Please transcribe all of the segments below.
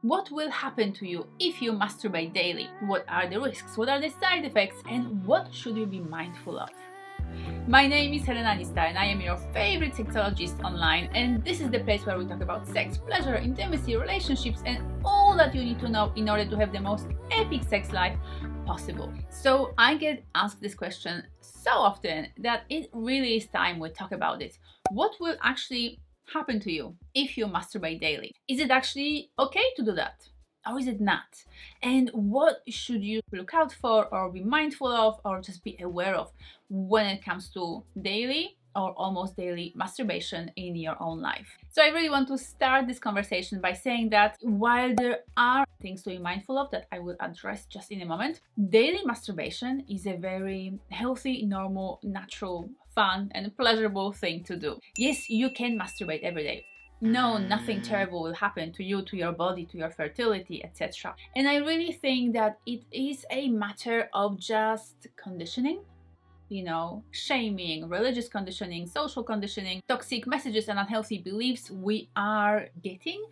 What will happen to you if you masturbate daily? What are the risks? What are the side effects? And what should you be mindful of? My name is Helena Nista and I am your favorite sexologist online, and this is the place where we talk about sex, pleasure, intimacy, relationships and all that you need to know in order to have the most epic sex life possible. So I get asked this question so often that it really is time we talk about it. What will actually happen to you if you masturbate daily? Is it actually okay to do that? Or is it not? And what should you look out for or be mindful of or just be aware of when it comes to daily or almost daily masturbation in your own life? So I really want to start this conversation by saying that while there are things to be mindful of that I will address just in a moment, daily masturbation is a very healthy, normal, natural, fun and pleasurable thing to do. Yes, you can masturbate every day. No, nothing terrible will happen to you, to your body, to your fertility, etc. And I really think that it is a matter of just conditioning, shaming, religious conditioning, social conditioning, toxic messages and unhealthy beliefs we are getting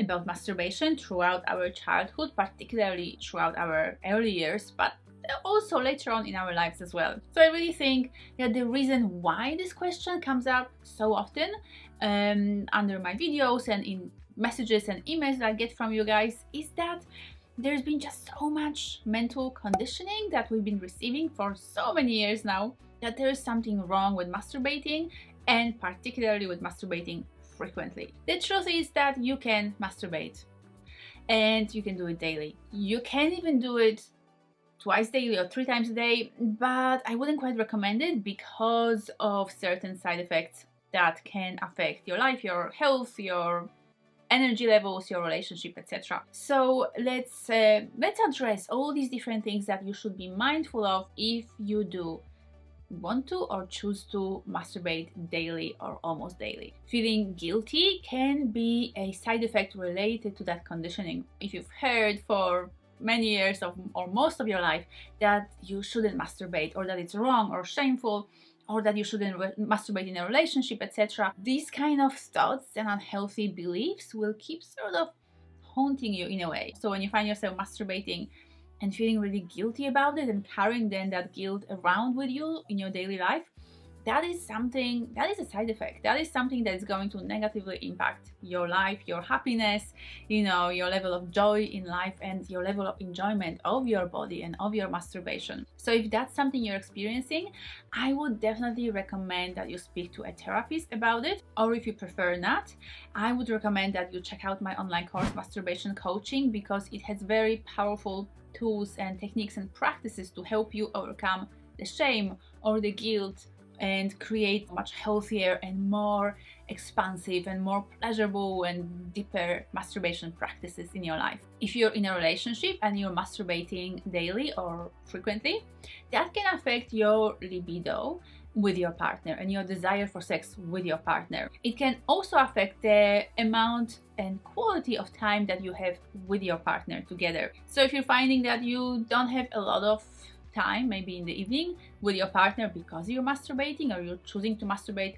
about masturbation throughout our childhood, particularly throughout our early years, but also later on in our lives as well. So I really think that the reason why this question comes up so often under my videos and in messages and emails that I get from you guys is that there's been just so much mental conditioning that we've been receiving for so many years now that there is something wrong with masturbating, and particularly with masturbating frequently. The truth is that you can masturbate and you can do it daily. You can even do it twice daily or 3 times a day, but I wouldn't quite recommend it because of certain side effects that can affect your life, your health, your energy levels, your relationship, etc. So let's address all these different things that you should be mindful of if you do want to or choose to masturbate daily or almost daily. Feeling guilty can be a side effect related to that conditioning. If you've heard for many years or most of your life that you shouldn't masturbate, or that it's wrong or shameful, or that you shouldn't masturbate in a relationship, etc. These kind of thoughts and unhealthy beliefs will keep sort of haunting you in a way. So when you find yourself masturbating and feeling really guilty about it and carrying then that guilt around with you in your daily life, that is a side effect. That is something that is going to negatively impact your life, your happiness, your level of joy in life and your level of enjoyment of your body and of your masturbation. So if that's something you're experiencing, I would definitely recommend that you speak to a therapist about it. Or if you prefer not, I would recommend that you check out my online course, Masturbation Coaching, because it has very powerful tools and techniques and practices to help you overcome the shame or the guilt and create much healthier and more expansive and more pleasurable and deeper masturbation practices in your life. If you're in a relationship and you're masturbating daily or frequently, that can affect your libido with your partner and your desire for sex with your partner. It can also affect the amount and quality of time that you have with your partner together. So if you're finding that you don't have a lot of time, maybe in the evening, with your partner because you're masturbating, or you're choosing to masturbate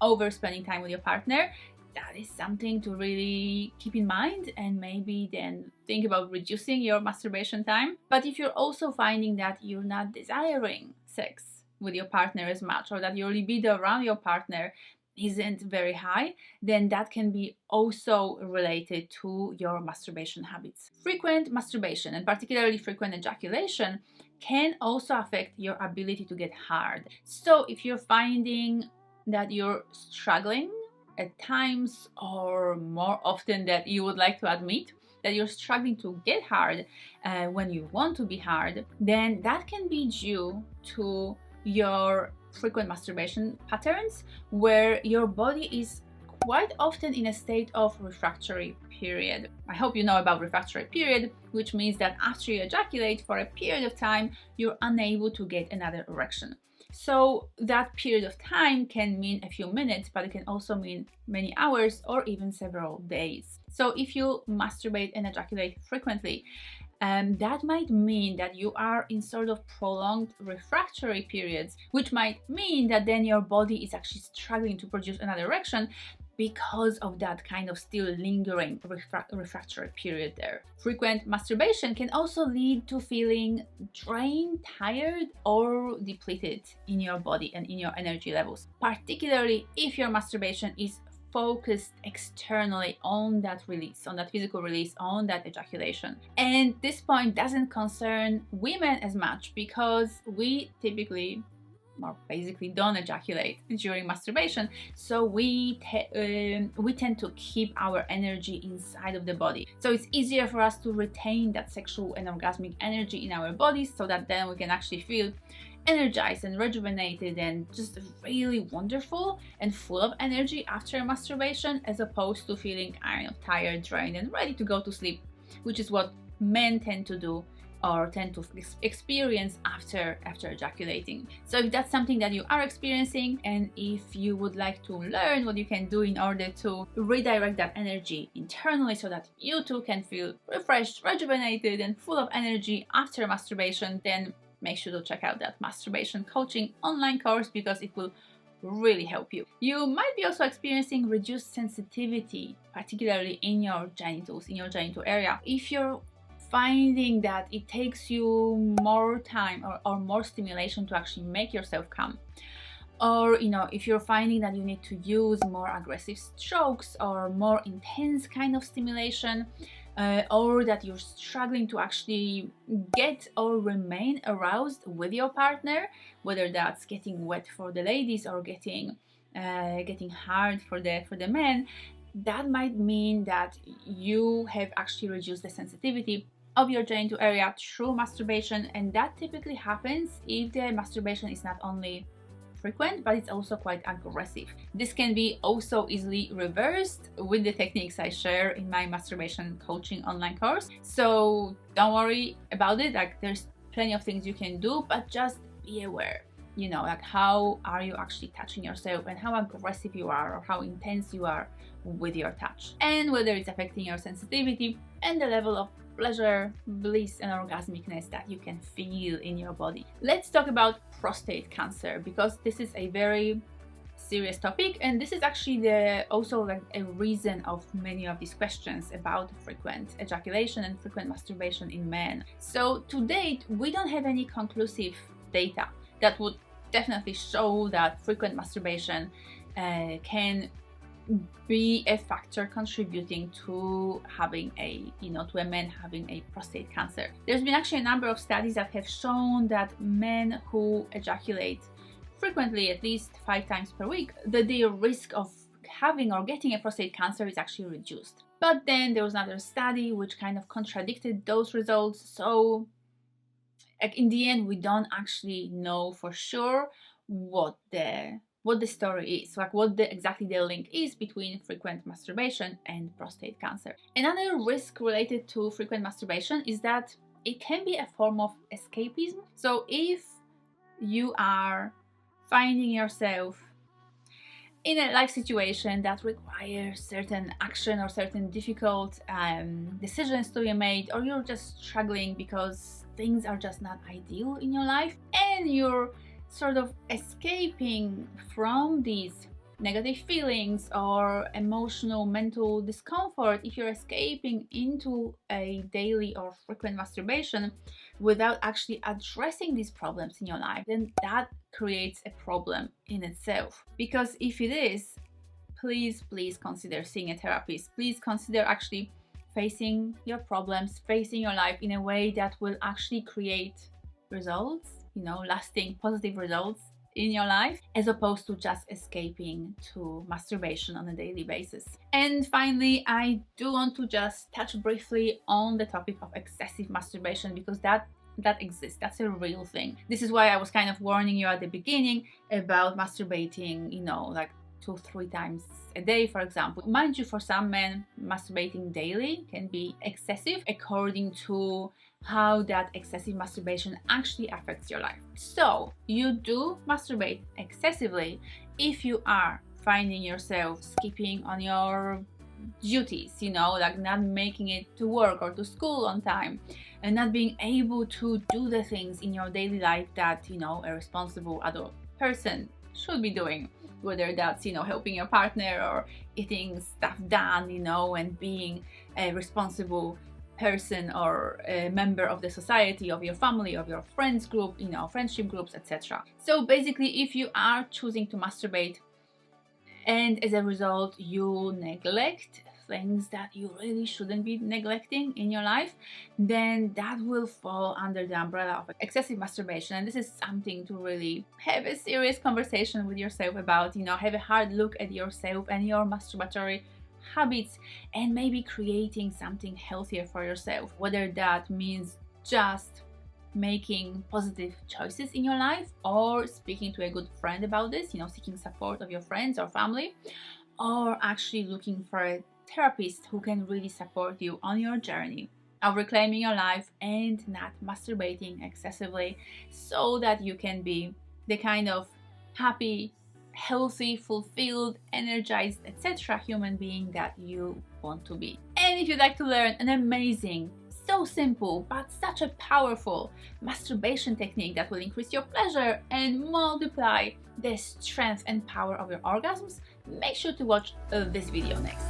over spending time with your partner, that is something to really keep in mind and maybe then think about reducing your masturbation time. But if you're also finding that you're not desiring sex with your partner as much, or that your libido around your partner isn't very high, then that can be also related to your masturbation habits. Frequent masturbation, and particularly frequent ejaculation, can also affect your ability to get hard. So if you're finding that you're struggling at times, or more often that you would like to admit, that you're struggling to get hard when you want to be hard, then that can be due to your frequent masturbation patterns, where your body is quite often in a state of refractory period. I hope you know about refractory period, which means that after you ejaculate for a period of time, you're unable to get another erection. So that period of time can mean a few minutes, but it can also mean many hours or even several days. So if you masturbate and ejaculate frequently, that might mean that you are in sort of prolonged refractory periods, which might mean that then your body is actually struggling to produce another erection, because of that kind of still lingering refractory period there. Frequent masturbation can also lead to feeling drained, tired, or depleted in your body and in your energy levels, particularly if your masturbation is focused externally on that release, on that physical release, on that ejaculation. And this point doesn't concern women as much because we typically or basically don't ejaculate during masturbation, so we tend to keep our energy inside of the body, so it's easier for us to retain that sexual and orgasmic energy in our bodies, so that then we can actually feel energized and rejuvenated and just really wonderful and full of energy after masturbation, as opposed to feeling tired, drained, and ready to go to sleep, which is what men tend to do or tend to experience after ejaculating. So if that's something that you are experiencing, and if you would like to learn what you can do in order to redirect that energy internally so that you too can feel refreshed, rejuvenated, and full of energy after masturbation, then make sure to check out that masturbation coaching online course, because it will really help you. You might be also experiencing reduced sensitivity, particularly in your genitals, in your genital area. If you're finding that it takes you more time or more stimulation to actually make yourself come, or if you're finding that you need to use more aggressive strokes or more intense kind of stimulation, or that you're struggling to actually get or remain aroused with your partner, whether that's getting wet for the ladies or getting hard for the men, that might mean that you have actually reduced the sensitivity of your genital area through masturbation, and that typically happens if the masturbation is not only frequent, but it's also quite aggressive. This can be also easily reversed with the techniques I share in my masturbation coaching online course. So don't worry about it, like there's plenty of things you can do, but just be aware, like how are you actually touching yourself and how aggressive you are or how intense you are with your touch, and whether it's affecting your sensitivity and the level of pleasure, bliss, and orgasmicness that you can feel in your body. Let's talk about prostate cancer, because this is a very serious topic, and this is actually also like a reason of many of these questions about frequent ejaculation and frequent masturbation in men. So to date, we don't have any conclusive data that would definitely show that frequent masturbation can be a factor contributing to having to a man having a prostate cancer. There's been actually a number of studies that have shown that men who ejaculate frequently, at least 5 times per week, that their risk of having or getting a prostate cancer is actually reduced. But then there was another study which kind of contradicted those results. So in the end, we don't actually know for sure what the story is, like what exactly the link is between frequent masturbation and prostate cancer. Another risk related to frequent masturbation is that it can be a form of escapism. So if you are finding yourself in a life situation that requires certain action or certain difficult decisions to be made, or you're just struggling because things are just not ideal in your life, and you're sort of escaping from these negative feelings or emotional, mental discomfort, if you're escaping into a daily or frequent masturbation without actually addressing these problems in your life, then that creates a problem in itself. Because if it is, please consider seeing a therapist. Please consider actually facing your problems, facing your life in a way that will actually create results, lasting positive results in your life, as opposed to just escaping to masturbation on a daily basis. And finally, I do want to just touch briefly on the topic of excessive masturbation, because that exists. That's a real thing. This is why I was kind of warning you at the beginning about masturbating, like 2-3 times a day, for example. Mind you, for some men, masturbating daily can be excessive according to how that excessive masturbation actually affects your life. So you do masturbate excessively if you are finding yourself skipping on your duties, like not making it to work or to school on time, and not being able to do the things in your daily life that a responsible adult person should be doing. whether that's, you know, helping your partner or getting stuff done, you know, and being a responsible person or a member of the society, of your family, of your friends group, you know, friendship groups, etc. So basically, if you are choosing to masturbate and as a result you neglect things that you really shouldn't be neglecting in your life, then that will fall under the umbrella of excessive masturbation. And this is something to really have a serious conversation with yourself about, you know, have a hard look at yourself and your masturbatory habits, and maybe creating something healthier for yourself, whether that means just making positive choices in your life or speaking to a good friend about this, you know, seeking support of your friends or family, or actually looking for a therapist who can really support you on your journey of reclaiming your life and not masturbating excessively, so that you can be the kind of happy, healthy, fulfilled, energized, etc. human being that you want to be. And if you'd like to learn an amazing, so simple but such a powerful masturbation technique that will increase your pleasure and multiply the strength and power of your orgasms, make sure to watch this video next.